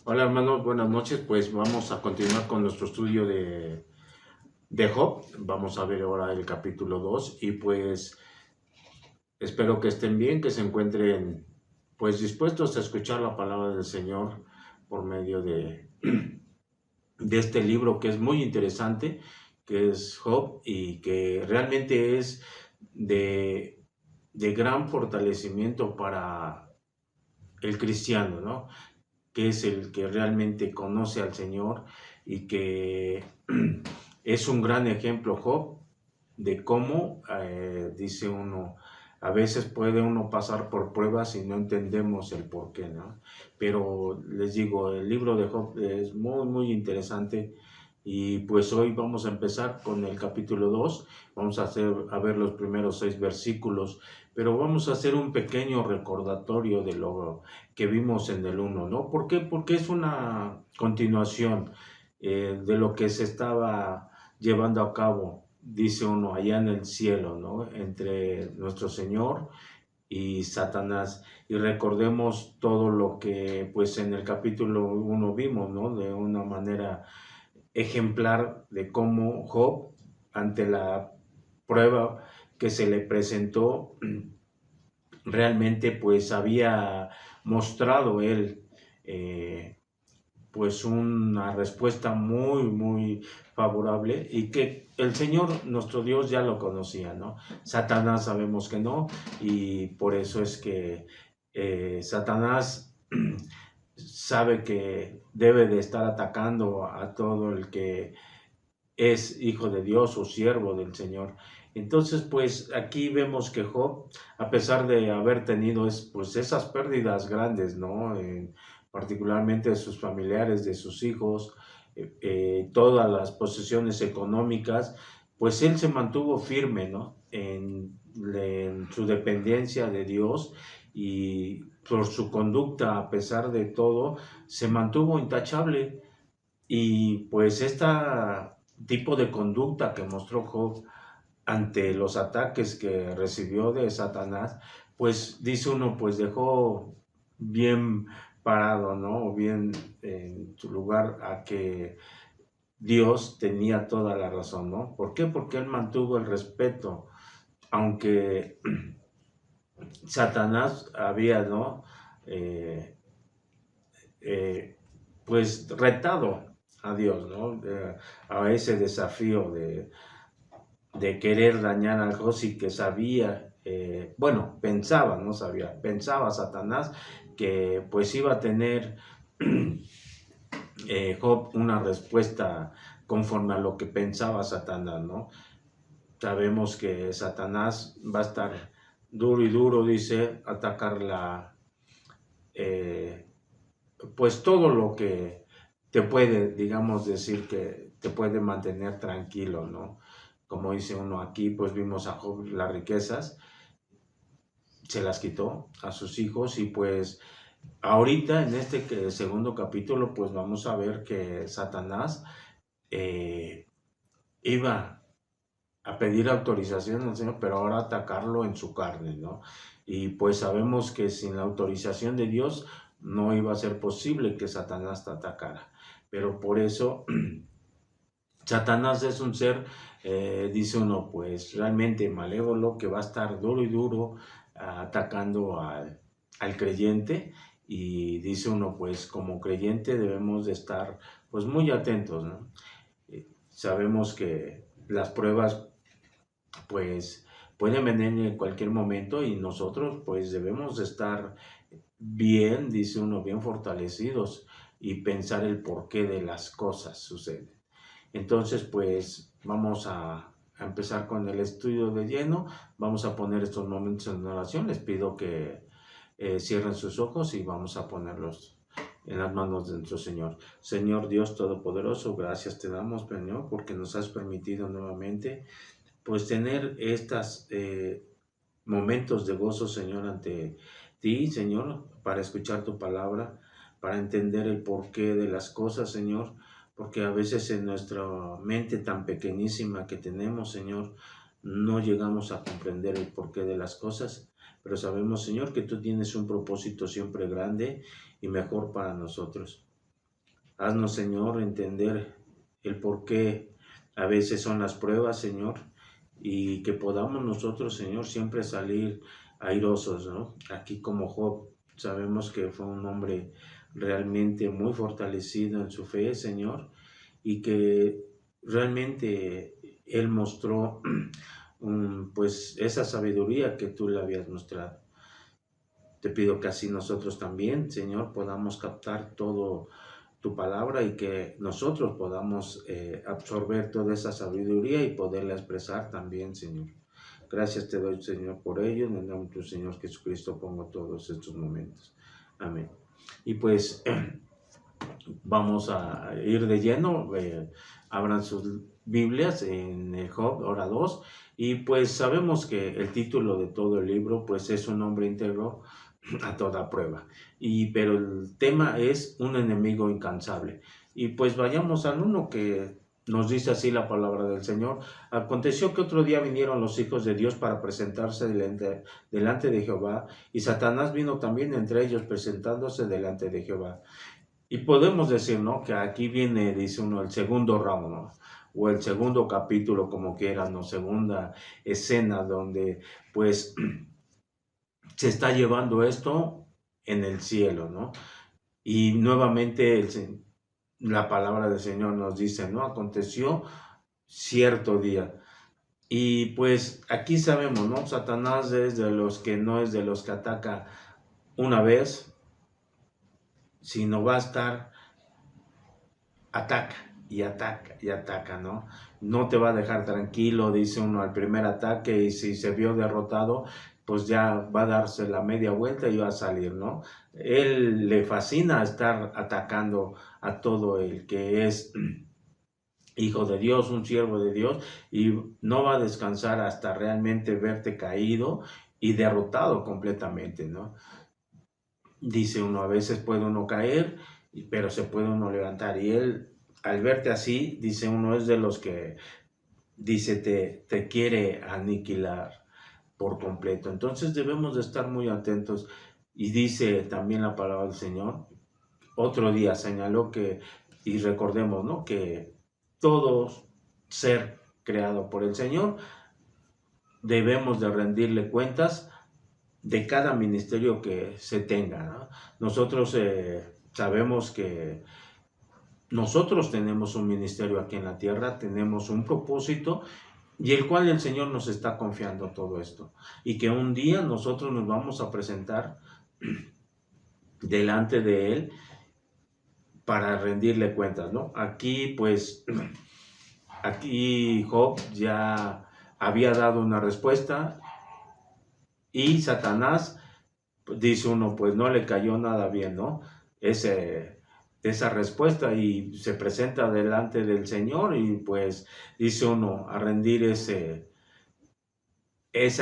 Hola hermanos, buenas noches. Pues vamos a continuar con nuestro estudio de Job. Vamos a ver ahora el capítulo 2 y pues espero que estén bien, que se encuentren pues dispuestos a escuchar la palabra del Señor por medio de este libro que es muy interesante, que es Job y que realmente es de, de gran fortalecimiento para el cristiano, ¿no? Que es el que realmente conoce al Señor y que es un gran ejemplo, Job, de cómo, dice uno, a veces puede uno pasar por pruebas y no entendemos el por qué, ¿no? Pero les digo, el libro de Job es muy, muy interesante y pues hoy vamos a empezar con el capítulo 2. Vamos a ver los primeros 6 versículos, pero vamos a hacer un pequeño recordatorio de lo que vimos en el uno, ¿no? ¿Por qué? Porque es una continuación de lo que se estaba llevando a cabo, dice uno, allá en el cielo, ¿no? Entre nuestro Señor y Satanás. Y recordemos todo lo que, pues, en el capítulo uno vimos, ¿no? De una manera ejemplar de cómo Job, ante la prueba que se le presentó, realmente pues había mostrado él eh, pues una respuesta muy muy favorable y que el Señor nuestro Dios ya lo conocía, ¿no? Satanás sabemos que no y por eso es que Satanás sabe que debe de estar atacando a todo el que es hijo de Dios o siervo del Señor. Entonces, pues aquí vemos que Job, a pesar de haber tenido pues esas pérdidas grandes, ¿no? Particularmente de sus familiares, de sus hijos, todas las posesiones económicas, pues él se mantuvo firme, ¿no? En su dependencia de Dios y por su conducta, a pesar de todo, se mantuvo intachable. Y pues este tipo de conducta que mostró Job ante los ataques que recibió de Satanás, pues dice uno, pues dejó bien parado, ¿no? Bien en su lugar a que Dios tenía toda la razón, ¿no? ¿Por qué? Porque él mantuvo el respeto, aunque Satanás había, ¿no? Eh, eh, pues retado a Dios, ¿no? A ese desafío de querer dañar al Josi que sabía, bueno, pensaba, no sabía, pensaba Satanás que pues iba a tener Job una respuesta conforme a lo que pensaba Satanás, ¿no? Sabemos que Satanás va a estar duro y duro, dice, atacar eh, pues todo lo que te puede, digamos, decir que te puede mantener tranquilo, ¿no? Como dice uno aquí, pues vimos a Job las riquezas, se las quitó a sus hijos y pues ahorita en este segundo capítulo pues vamos a ver que Satanás eh, iba a pedir autorización al Señor, pero ahora atacarlo en su carne, ¿no? Y pues sabemos que sin la autorización de Dios no iba a ser posible que Satanás te atacara. Pero por eso Satanás es un ser, dice uno, pues realmente malévolo, que va a estar duro y duro atacando al creyente. Y dice uno, pues como creyente debemos de estar pues muy atentos, ¿no? Sabemos que las pruebas pues pueden venir en cualquier momento y nosotros pues debemos estar bien, dice uno, bien fortalecidos y pensar el porqué de las cosas suceden. Entonces pues vamos a empezar con el estudio de lleno, vamos a poner estos momentos en oración, les pido que cierren sus ojos y vamos a ponerlos en las manos de nuestro Señor. Señor Dios Todopoderoso, gracias te damos, Señor, porque nos has permitido nuevamente pues tener estos momentos de gozo, Señor, ante ti, Señor, para escuchar tu palabra, para entender el porqué de las cosas, Señor, porque a veces en nuestra mente tan pequeñísima que tenemos, Señor, no llegamos a comprender el porqué de las cosas, pero sabemos, Señor, que tú tienes un propósito siempre grande y mejor para nosotros. Haznos, Señor, entender el por qué a veces son las pruebas, Señor, y que podamos nosotros, Señor, siempre salir airosos, ¿no? Aquí como Job, sabemos que fue un hombre realmente muy fortalecido en su fe, Señor, y que realmente él mostró pues esa sabiduría que tú le habías mostrado. Te pido que así nosotros también, Señor, podamos captar todo tu palabra y que nosotros podamos absorber toda esa sabiduría y poderla expresar también, Señor. Gracias te doy, Señor, por ello. En el nombre de tu Señor Jesucristo pongo todos estos momentos. Amén. Y pues vamos a ir de lleno. Abran sus Biblias en Job, hora 2. Y pues sabemos que el título de todo el libro pues es un hombre íntegro a toda prueba. Pero el tema es un enemigo incansable. Y pues vayamos al uno que nos dice así la palabra del Señor. Aconteció que otro día vinieron los hijos de Dios para presentarse delante de Jehová, y Satanás vino también entre ellos presentándose delante de Jehová. Y podemos decir, ¿no?, que aquí viene, dice uno, el segundo round, ¿no?, o el segundo capítulo, como quieran, ¿no?, segunda escena donde pues se está llevando esto en el cielo, ¿no? Y nuevamente la palabra del Señor nos dice, ¿no? Aconteció cierto día. Y pues aquí sabemos, ¿no? Satanás es de los que no es de los que ataca una vez, sino va a estar, ataca y ataca y ataca, ¿no? No te va a dejar tranquilo, dice uno, al primer ataque, y si se vio derrotado, pues ya va a darse la media vuelta y va a salir, ¿no? Él le fascina estar atacando a todo el que es hijo de Dios, un siervo de Dios, y no va a descansar hasta realmente verte caído y derrotado completamente, ¿no? Dice uno, a veces puede uno caer, pero se puede uno levantar, y él, al verte así, dice uno, es de los que, dice, te quiere aniquilar por completo. Entonces debemos de estar muy atentos. Y dice también la palabra del Señor, otro día señaló que, y recordemos, ¿no?, que todo ser creado por el Señor debemos de rendirle cuentas de cada ministerio que se tenga, ¿no? Nosotros sabemos que nosotros tenemos un ministerio aquí en la tierra, tenemos un propósito, y el cual el Señor nos está confiando todo esto, y que un día nosotros nos vamos a presentar delante de Él para rendirle cuentas, ¿no? Aquí pues, aquí Job ya había dado una respuesta, y Satanás, pues, dice uno, pues no le cayó nada bien, ¿no? Esa respuesta, y se presenta delante del Señor, y pues dice uno, a rendir ese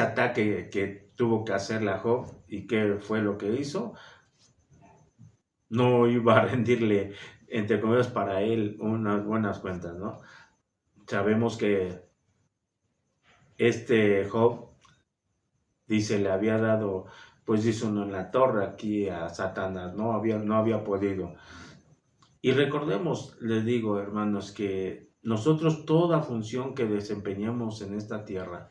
ataque que tuvo que hacerle a Job. ¿Y qué fue lo que hizo? No iba a rendirle, entre comillas, para él unas buenas cuentas, ¿no? Sabemos que Job, dice, le había dado, pues dice uno, en la torre aquí a Satanás, no había podido. Y recordemos, les digo, hermanos, que nosotros toda función que desempeñemos en esta tierra,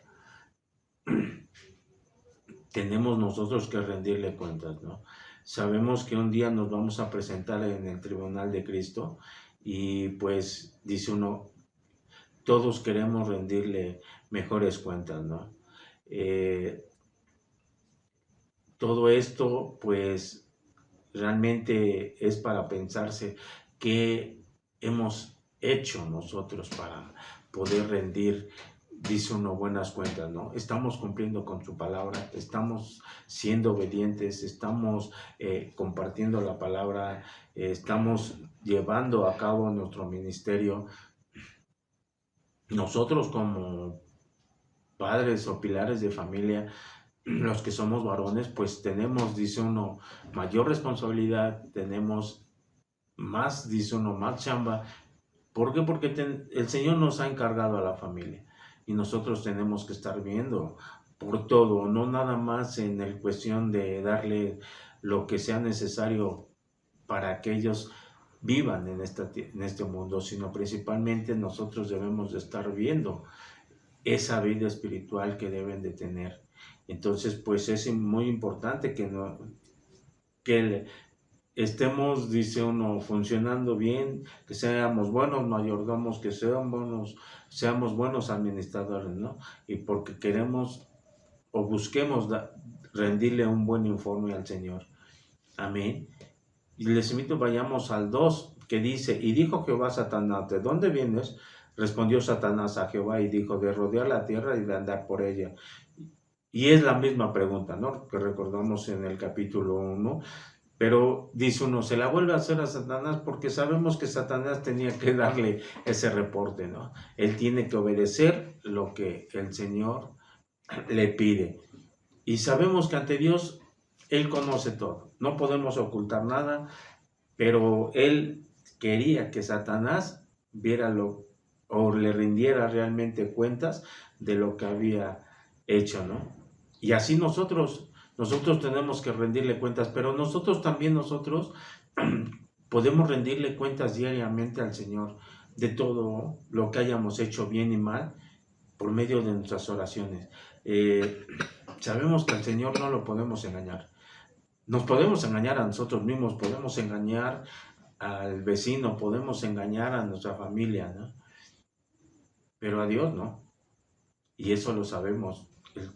tenemos nosotros que rendirle cuentas, ¿no? Sabemos que un día nos vamos a presentar en el tribunal de Cristo, y pues dice uno, todos queremos rendirle mejores cuentas, ¿no? Todo esto pues realmente es para pensarse qué hemos hecho nosotros para poder rendir, dice uno, buenas cuentas, ¿no? Estamos cumpliendo con su palabra, estamos siendo obedientes, estamos compartiendo la palabra, estamos llevando a cabo nuestro ministerio. Nosotros como padres o pilares de familia, los que somos varones, pues tenemos, dice uno, mayor responsabilidad, tenemos más, dice uno, más chamba. ¿Por qué? Porque el Señor nos ha encargado a la familia, y nosotros tenemos que estar viendo por todo, no nada más en el cuestión de darle lo que sea necesario para que ellos vivan en este mundo, sino principalmente nosotros debemos de estar viendo esa vida espiritual que deben de tener. Entonces, pues es muy importante que estemos, dice uno, funcionando bien, que seamos buenos mayordomos, que seamos buenos administradores, ¿no? Y porque queremos o busquemos rendirle un buen informe al Señor. Amén. Y les invito, vayamos al 2, que dice, y dijo Jehová a Satanás, ¿de dónde vienes? Respondió Satanás a Jehová y dijo, de rodear la tierra y de andar por ella. Y es la misma pregunta, ¿no? Que recordamos en el capítulo 1. Pero dice uno, se la vuelve a hacer a Satanás porque sabemos que Satanás tenía que darle ese reporte, ¿no? Él tiene que obedecer lo que el Señor le pide. Y sabemos que ante Dios, Él conoce todo. No podemos ocultar nada, pero Él quería que Satanás viera o le rindiera realmente cuentas de lo que había hecho, ¿no? Y así nosotros tenemos que rendirle cuentas, pero nosotros podemos rendirle cuentas diariamente al Señor de todo lo que hayamos hecho bien y mal por medio de nuestras oraciones. Sabemos que al Señor no lo podemos engañar. Nos podemos engañar a nosotros mismos, podemos engañar al vecino, podemos engañar a nuestra familia, ¿no? Pero a Dios no. Y eso lo sabemos,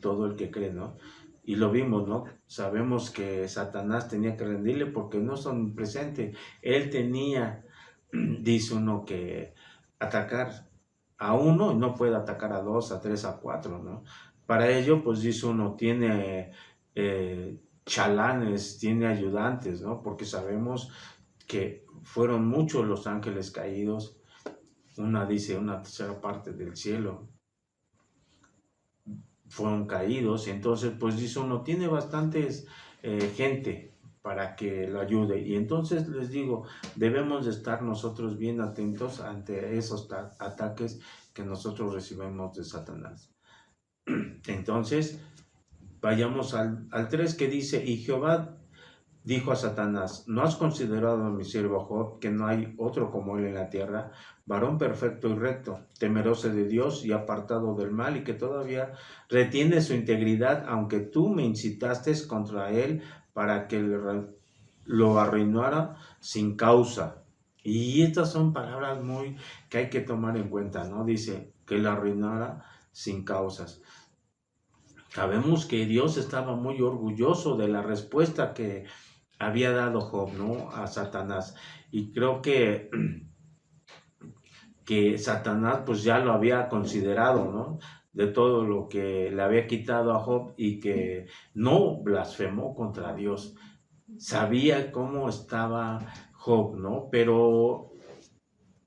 todo el que cree, ¿no? Y lo vimos, ¿no? Sabemos que Satanás tenía que rendirle porque no son presentes. Él tenía, dice uno, que atacar a uno y no puede atacar a dos, a tres, a cuatro, ¿no? Para ello, pues dice uno, tiene chalanes, tiene ayudantes, ¿no? Porque sabemos que fueron muchos los ángeles caídos, una tercera parte del cielo fueron caídos, y entonces pues dice uno, tiene bastantes gente para que lo ayude, y entonces les digo, debemos de estar nosotros bien atentos ante esos ataques que nosotros recibimos de Satanás. Entonces, vayamos al 3, que dice, y Jehová dijo a Satanás, ¿no has considerado a mi siervo Job, que no hay otro como él en la tierra, varón perfecto y recto, temeroso de Dios y apartado del mal, y que todavía retiene su integridad, aunque tú me incitaste contra él para que lo arruinara sin causa? Y estas son palabras que hay que tomar en cuenta, ¿no? Dice, que lo arruinara sin causas. Sabemos que Dios estaba muy orgulloso de la respuesta que había dado Job, ¿no? A Satanás. Y creo que Satanás pues ya lo había considerado, ¿no? De todo lo que le había quitado a Job, y que no blasfemó contra Dios. Sabía cómo estaba Job, ¿no? Pero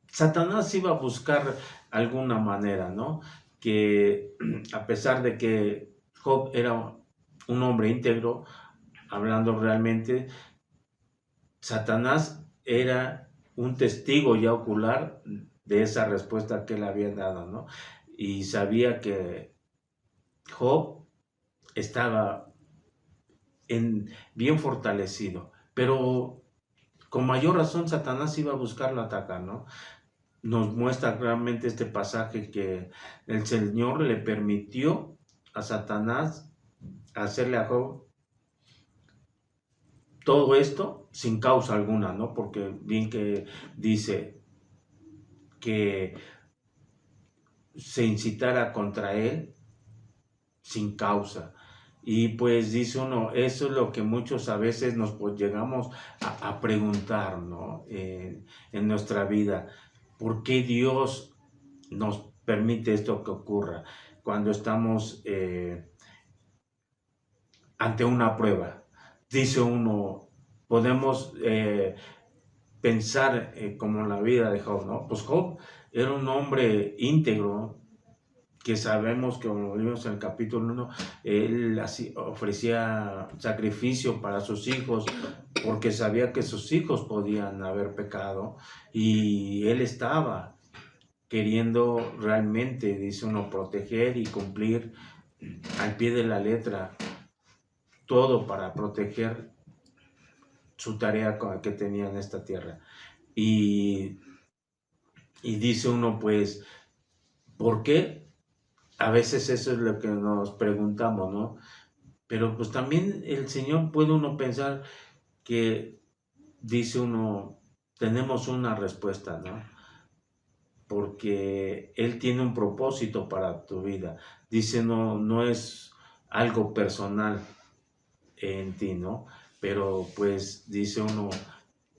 Satanás iba a buscar alguna manera, ¿no? Que a pesar de que Job era un hombre íntegro, hablando realmente, Satanás era un testigo ya ocular de esa respuesta que él había dado, ¿no? Y sabía que Job estaba bien fortalecido, pero con mayor razón Satanás iba a buscarlo atacar, ¿no? Nos muestra realmente este pasaje que el Señor le permitió a Satanás hacerle a Job todo esto sin causa alguna, ¿no? Porque bien que dice que se incitara contra él sin causa. Y pues dice uno, eso es lo que muchos a veces nos llegamos a preguntar, ¿no? En nuestra vida. ¿Por qué Dios nos permite esto que ocurra cuando estamos ante una prueba? Dice uno, podemos pensar como en la vida de Job, ¿no? Pues Job era un hombre íntegro, que sabemos que, como vimos en el capítulo 1, él ofrecía sacrificio para sus hijos, porque sabía que sus hijos podían haber pecado, y él estaba queriendo realmente, dice uno, proteger y cumplir al pie de la letra todo para proteger su tarea que tenía en esta tierra. Y, y dice uno, pues, ¿por qué? A veces eso es lo que nos preguntamos, ¿no? Pero pues también el Señor puede uno pensar que dice uno, tenemos una respuesta, ¿no? Porque Él tiene un propósito para tu vida. Dice, no, no es algo personal en ti, ¿no? Pero pues dice uno,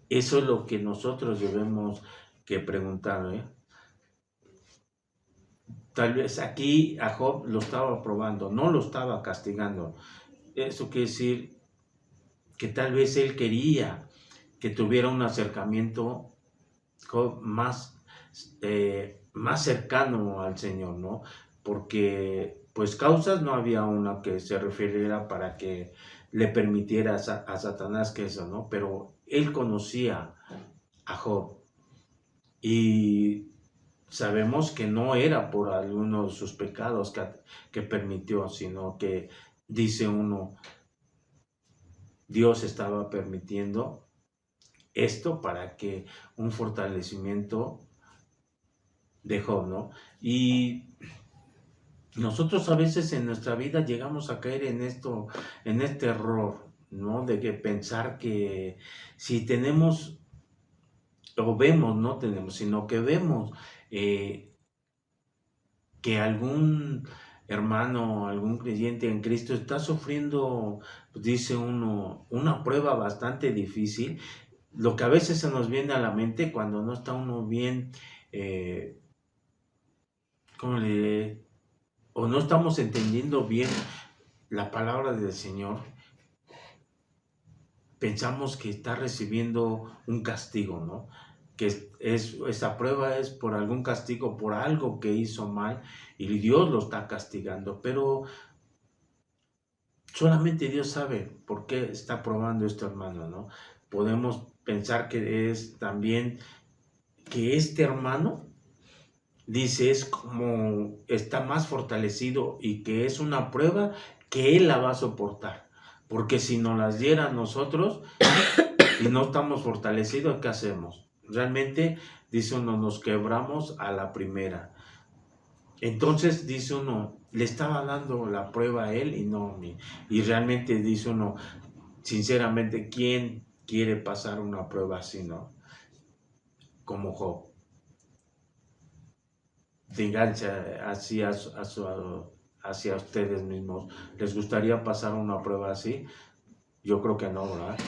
eso es lo que nosotros debemos que preguntar, ¿eh? Tal vez aquí a Job lo estaba probando, no lo estaba castigando. Eso quiere decir que tal vez él quería que tuviera un acercamiento más, más cercano al Señor, ¿no? Porque pues causas no había una que se refiriera para que le permitiera a Satanás que eso, ¿no? Pero él conocía a Job y sabemos que no era por alguno de sus pecados que permitió, sino que dice uno, Dios estaba permitiendo esto para que un fortalecimiento de Job, ¿no? Y nosotros a veces en nuestra vida llegamos a caer en esto, en este error, ¿no? De que pensar que si tenemos o vemos, no tenemos, sino que vemos eh, que algún hermano, algún creyente en Cristo está sufriendo, pues, dice uno, una prueba bastante difícil. Lo que a veces se nos viene a la mente cuando no está uno bien, eh, ¿cómo le diré? O no estamos entendiendo bien la palabra del Señor, pensamos que está recibiendo un castigo, ¿no? Que esa prueba es por algún castigo, por algo que hizo mal y Dios lo está castigando, pero solamente Dios sabe por qué está probando esto, hermano, ¿no? Podemos pensar que es también que este hermano, dice, es como está más fortalecido y que es una prueba que él la va a soportar. Porque si nos las diera a nosotros y no estamos fortalecidos, ¿qué hacemos? Realmente, dice uno, nos quebramos a la primera. Entonces, dice uno, le estaba dando la prueba a él y no a mí. Y realmente, dice uno, sinceramente, ¿quién quiere pasar una prueba así, no? Como Job. Díganse así hacia ustedes mismos. ¿Les gustaría pasar una prueba así? Yo creo que no, ¿verdad?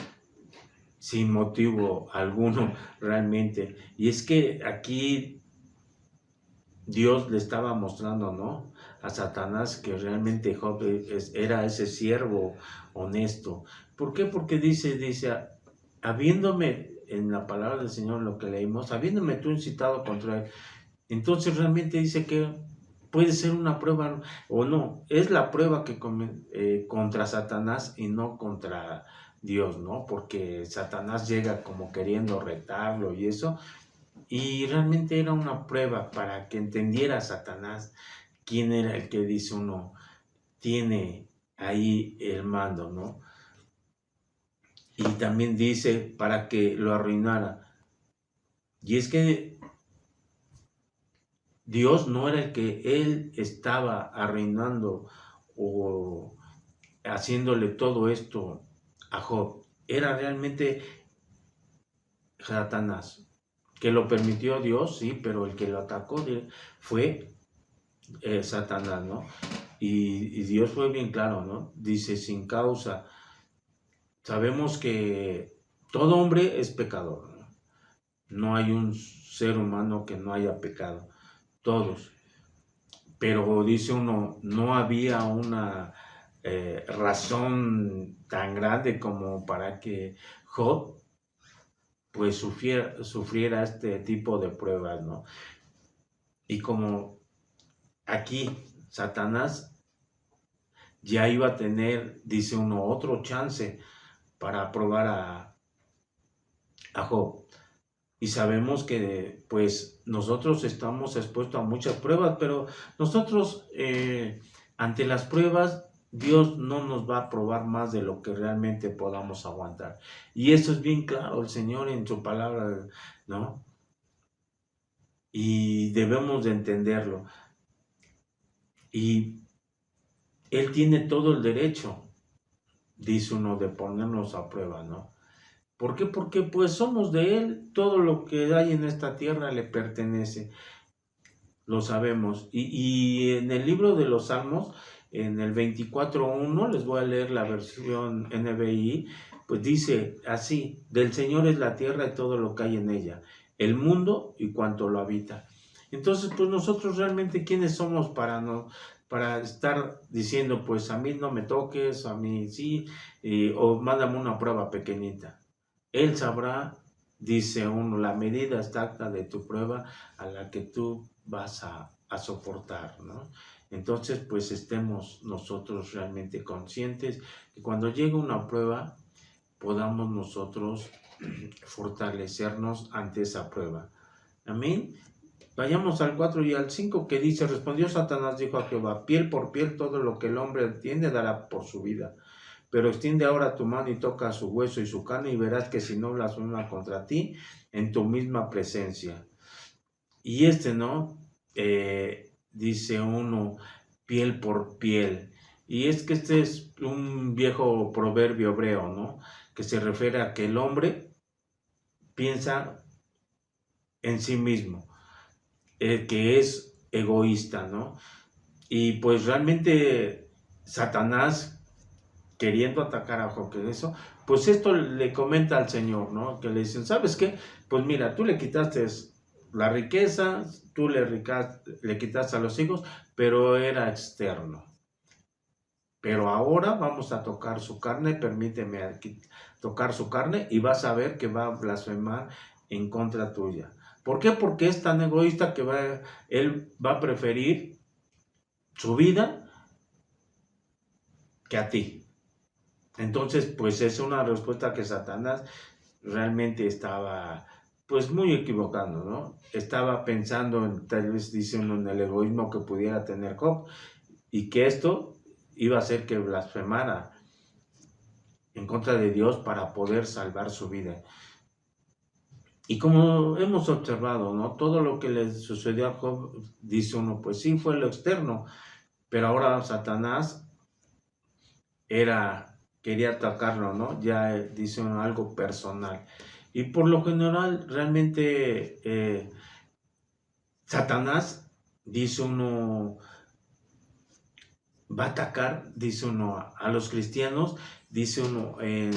Sin motivo alguno realmente. Y es que aquí Dios le estaba mostrando, ¿no? A Satanás que realmente Job era ese siervo honesto. ¿Por qué? Porque dice, habiéndome, en la palabra del Señor lo que leímos, habiéndome tú incitado contra él, entonces realmente dice que puede ser una prueba o no. Es la prueba que contra Satanás y no contra Dios, ¿no? Porque Satanás llega como queriendo retarlo y eso. Y realmente era una prueba para que entendiera Satanás quién era el que dice uno tiene ahí el mando, ¿no? Y también dice para que lo arruinara. Y es que Dios no era el que él estaba arruinando o haciéndole todo esto a Job. Era realmente Satanás, que lo permitió Dios, sí, pero el que lo atacó fue Satanás, ¿no? Y Dios fue bien claro, ¿no? Dice, sin causa. Sabemos que todo hombre es pecador, ¿no? No hay un ser humano que no haya pecado, todos. Pero dice uno, no había una razón tan grande como para que Job pues sufriera este tipo de pruebas, ¿no? Y como aquí Satanás ya iba a tener, dice uno, otro chance para probar a Job. Y sabemos que pues nosotros estamos expuestos a muchas pruebas, pero nosotros ante las pruebas Dios no nos va a probar más de lo que realmente podamos aguantar. Y eso es bien claro, el Señor en su palabra, ¿no? Y debemos de entenderlo. Y Él tiene todo el derecho, dice uno, de ponernos a prueba, ¿no? ¿Por qué? Porque pues somos de Él, todo lo que hay en esta tierra le pertenece, lo sabemos. Y en el libro de los Salmos, en el 24:1, les voy a leer la versión NBI, pues dice así: del Señor es la tierra y todo lo que hay en ella, el mundo y cuanto lo habita. Entonces, pues nosotros realmente, ¿quiénes somos para estar diciendo, pues a mí no me toques, a mí sí, o mándame una prueba pequeñita? Él sabrá, dice uno, la medida exacta de tu prueba a la que tú vas a soportar, ¿no? Entonces, pues estemos nosotros realmente conscientes que cuando llegue una prueba, podamos nosotros fortalecernos ante esa prueba. Amén. Vayamos al 4 y al 5, que dice: respondió Satanás, dijo a Jehová, piel por piel todo lo que el hombre tiene dará por su vida. Pero extiende ahora tu mano y toca su hueso y su carne, y verás que si no blasfema contra ti en tu misma presencia. Y ¿no? Dice uno, piel por piel. Y es que este es un viejo proverbio hebreo, ¿no? Que se refiere a que el hombre piensa en sí mismo, que es egoísta, ¿no? Y pues realmente Satanás, queriendo atacar a Job, que eso, pues esto le comenta al Señor, ¿no? Que le dicen, ¿sabes qué? Pues mira, tú le quitaste la riqueza, tú le quitaste a los hijos, pero era externo. Pero ahora vamos a tocar su carne, permíteme tocar su carne y vas a ver que va a blasfemar en contra tuya. ¿Por qué? Porque es tan egoísta que él va a preferir su vida que a ti. Entonces, pues es una respuesta que Satanás realmente estaba pues muy equivocado, ¿no? Estaba pensando en, tal vez diciendo, en el egoísmo que pudiera tener Job, y que esto iba a hacer que blasfemara en contra de Dios para poder salvar su vida. Y como hemos observado, ¿no? Todo lo que le sucedió a Job, dice uno, pues sí, fue lo externo, pero ahora Satanás quería atacarlo, ¿no? Ya dice uno, algo personal. Y por lo general, realmente, Satanás, dice uno, va a atacar, dice uno, a los cristianos, dice uno, en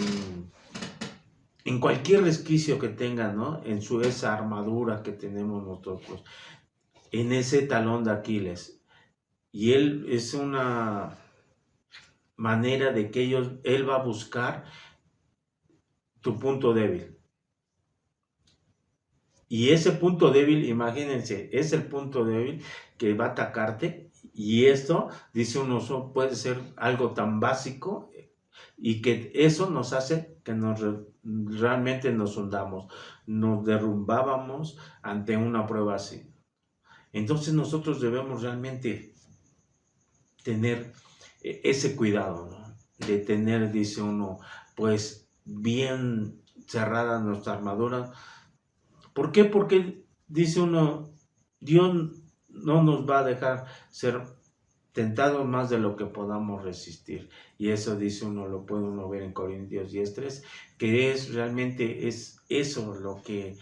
cualquier resquicio que tengan, ¿no? En esa armadura que tenemos nosotros, en ese talón de Aquiles. Y él es una manera de que él va a buscar tu punto débil. Y ese punto débil, imagínense, es el punto débil que va a atacarte. Y esto, dice uno, puede ser algo tan básico, y que eso nos hace que realmente nos hundamos, nos derrumbábamos ante una prueba así. Entonces nosotros debemos realmente tener ese cuidado, ¿no? De tener, dice uno, pues bien cerrada nuestra armadura. ¿Por qué? Porque dice uno, Dios no nos va a dejar ser tentados más de lo que podamos resistir. Y eso, dice uno, lo puede uno ver en Corintios 10:3, que es realmente es eso lo que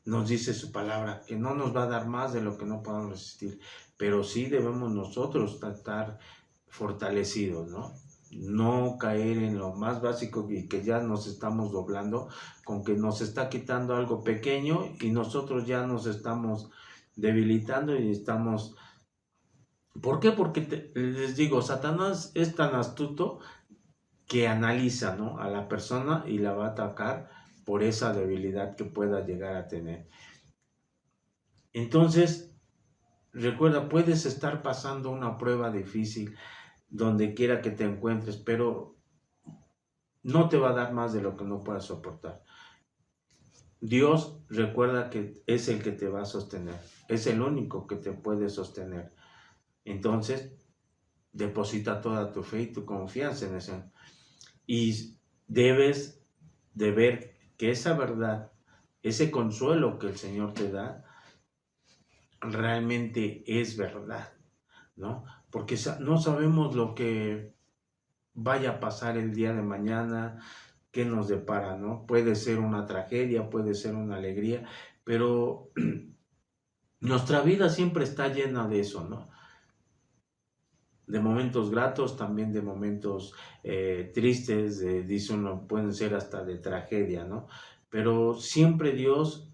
nos dice su palabra, que no nos va a dar más de lo que no podamos resistir, pero sí debemos nosotros estar fortalecidos, ¿no? No caer en lo más básico, y que ya nos estamos doblando con que nos está quitando algo pequeño y nosotros ya nos estamos debilitando y estamos... ¿Por qué? Porque les digo, Satanás es tan astuto que analiza, ¿no?, a la persona y la va a atacar por esa debilidad que pueda llegar a tener. Entonces, recuerda, puedes estar pasando una prueba difícil donde quiera que te encuentres, pero no te va a dar más de lo que no puedas soportar. Dios, recuerda que es el que te va a sostener, es el único que te puede sostener. Entonces, deposita toda tu fe y tu confianza en eso. Y debes de ver que esa verdad, ese consuelo que el Señor te da, realmente es verdad, ¿no? Porque no sabemos lo que vaya a pasar el día de mañana, qué nos depara, ¿no? Puede ser una tragedia, puede ser una alegría, pero nuestra vida siempre está llena de eso, ¿no? De momentos gratos, también de momentos tristes, dice uno, pueden ser hasta de tragedia, ¿no? Pero siempre Dios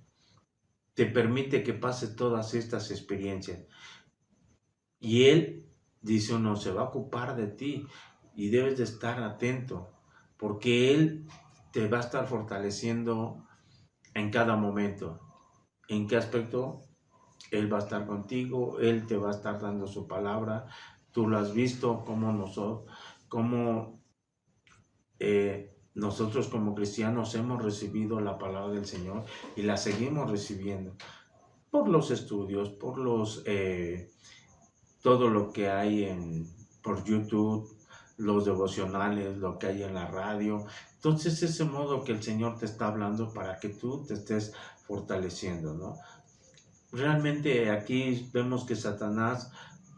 te permite que pases todas estas experiencias. Y Él, dice uno, se va a ocupar de ti y debes de estar atento, porque Él te va a estar fortaleciendo en cada momento. ¿En qué aspecto? Él va a estar contigo, Él te va a estar dando su palabra. Tú lo has visto como nosotros como cristianos hemos recibido la palabra del Señor y la seguimos recibiendo por los estudios, por todo lo que hay por YouTube, los devocionales, lo que hay en la radio. Entonces, ese modo que el Señor te está hablando para que tú te estés fortaleciendo, ¿no? Realmente aquí vemos que Satanás,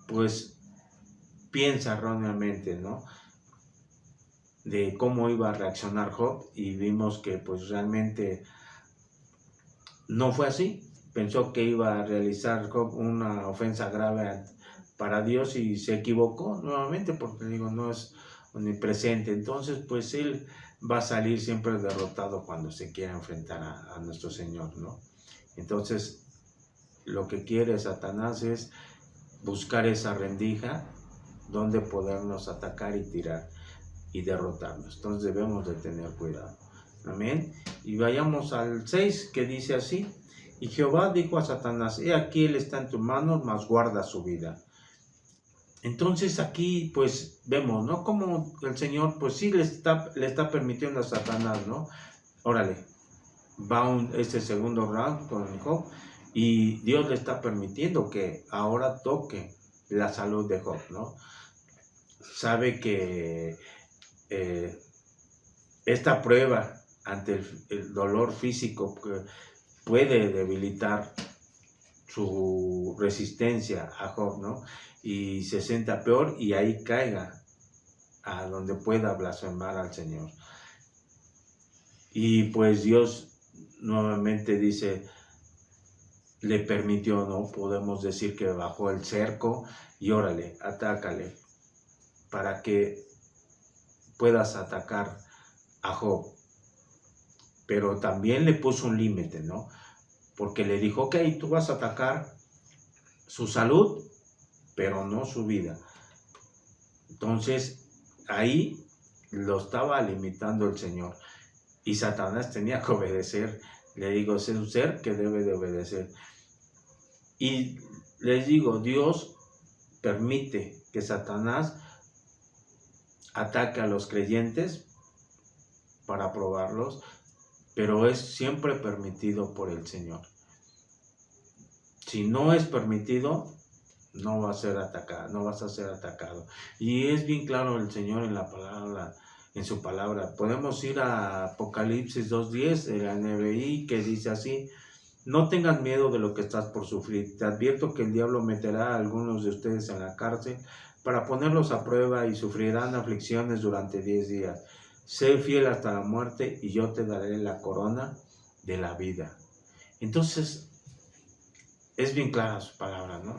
pues, piensa erróneamente, ¿no? De cómo iba a reaccionar Job, y vimos que, pues, realmente no fue así. Pensó que iba a realizar Job una ofensa grave para Dios y se equivocó nuevamente, porque digo, no es omnipresente. Entonces, pues, él va a salir siempre derrotado cuando se quiera enfrentar a nuestro Señor, ¿no? Entonces, lo que quiere Satanás es buscar esa rendija donde podernos atacar y tirar y derrotarnos. Entonces debemos de tener cuidado. Amén. Y vayamos al 6, que dice así: y Jehová dijo a Satanás, he aquí él está en tu mano, mas guarda su vida. Entonces aquí pues vemos, ¿no? Como el Señor pues sí le está permitiendo a Satanás, ¿no? Órale, va este segundo round con Job, y Dios le está permitiendo que ahora toque la salud de Job, ¿no? Sabe que esta prueba ante el dolor físico que puede debilitar su resistencia a Job, ¿no? Y se sienta peor y ahí caiga a donde pueda blasfemar al Señor. Y pues Dios nuevamente dice, le permitió, ¿no? Podemos decir que bajó el cerco y órale, atácale, para que puedas atacar a Job. Pero también le puso un límite, ¿no? Porque le dijo, ok, tú vas a atacar su salud, pero no su vida. Entonces, ahí lo estaba limitando el Señor. Y Satanás tenía que obedecer. Le digo, es un ser que debe de obedecer. Y les digo, Dios permite que Satanás ataque a los creyentes para probarlos, pero es siempre permitido por el Señor. Si no es permitido, no va a ser atacado, no vas a ser atacado. Y es bien claro el Señor en la palabra, en su palabra. Podemos ir a Apocalipsis 2:10 de la NBI, que dice así: no tengan miedo de lo que estás por sufrir. Te advierto que el diablo meterá a algunos de ustedes en la cárcel para ponerlos a prueba y sufrirán aflicciones durante 10 días. Sé fiel hasta la muerte y yo te daré la corona de la vida. Entonces, es bien clara su palabra, ¿no?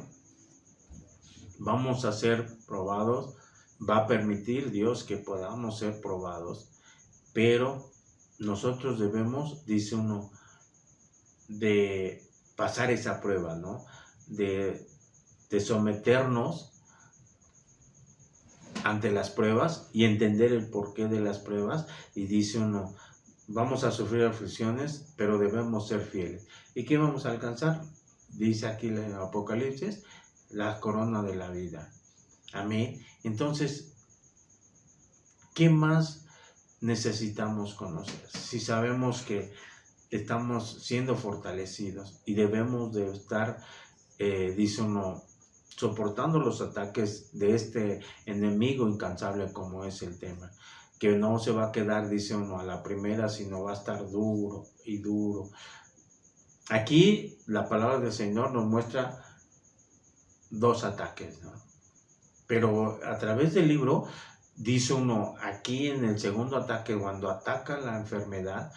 Vamos a ser probados, va a permitir Dios que podamos ser probados, pero nosotros debemos, dice uno, de pasar esa prueba, ¿no? De someternos ante las pruebas y entender el porqué de las pruebas. Y dice uno, vamos a sufrir aflicciones, pero debemos ser fieles. ¿Y qué vamos a alcanzar? Dice aquí en Apocalipsis, la corona de la vida. Amén. Entonces, ¿qué más necesitamos conocer? Si sabemos que estamos siendo fortalecidos y debemos de estar, dice uno, soportando los ataques de este enemigo incansable como es el tema, que no se va a quedar, dice uno, a la primera, sino va a estar duro y duro. Aquí la palabra del Señor nos muestra dos ataques, ¿no? Pero a través del libro dice uno, aquí en el segundo ataque, cuando ataca la enfermedad,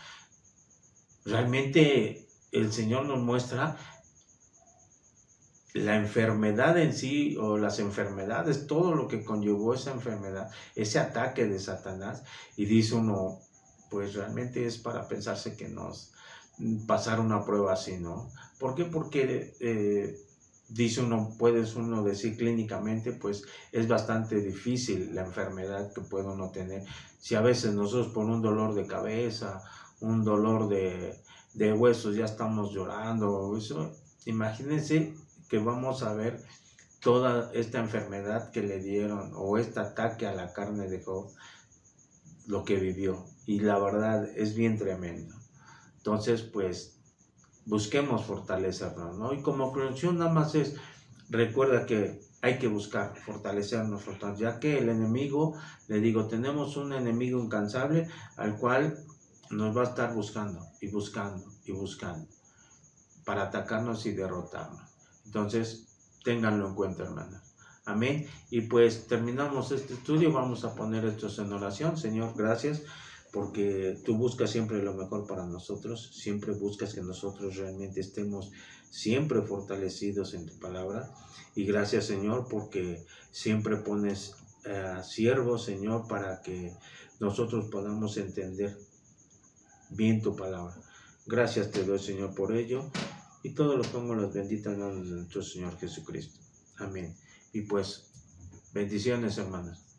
realmente el Señor nos muestra la enfermedad en sí, o las enfermedades, todo lo que conllevó esa enfermedad, ese ataque de Satanás, y dice uno, pues realmente es para pensarse que nos pasar una prueba así, ¿no? ¿Por qué? Porque dice uno, puedes uno decir clínicamente, pues es bastante difícil la enfermedad que puede uno tener. Si a veces nosotros por un dolor de cabeza, un dolor de huesos, ya estamos llorando, eso, imagínense que vamos a ver toda esta enfermedad que le dieron, o este ataque a la carne de Job, lo que vivió. Y la verdad es bien tremendo. Entonces, pues, busquemos fortalecernos, ¿no? Y como conclusión nada más es, recuerda que hay que buscar fortalecernos, ya que el enemigo, le digo, tenemos un enemigo incansable al cual nos va a estar buscando y buscando y buscando para atacarnos y derrotarnos. Entonces, ténganlo en cuenta, hermanos. Amén. Y pues terminamos este estudio. Vamos a poner estos en oración. Señor, gracias, porque tú buscas siempre lo mejor para nosotros. Siempre buscas que nosotros realmente estemos siempre fortalecidos en tu palabra. Y gracias, Señor, porque siempre pones siervos, Señor, para que nosotros podamos entender bien tu palabra. Gracias te doy, Señor, por ello. Y todo lo pongo en las benditas manos de nuestro Señor Jesucristo. Amén. Y pues, bendiciones, hermanos.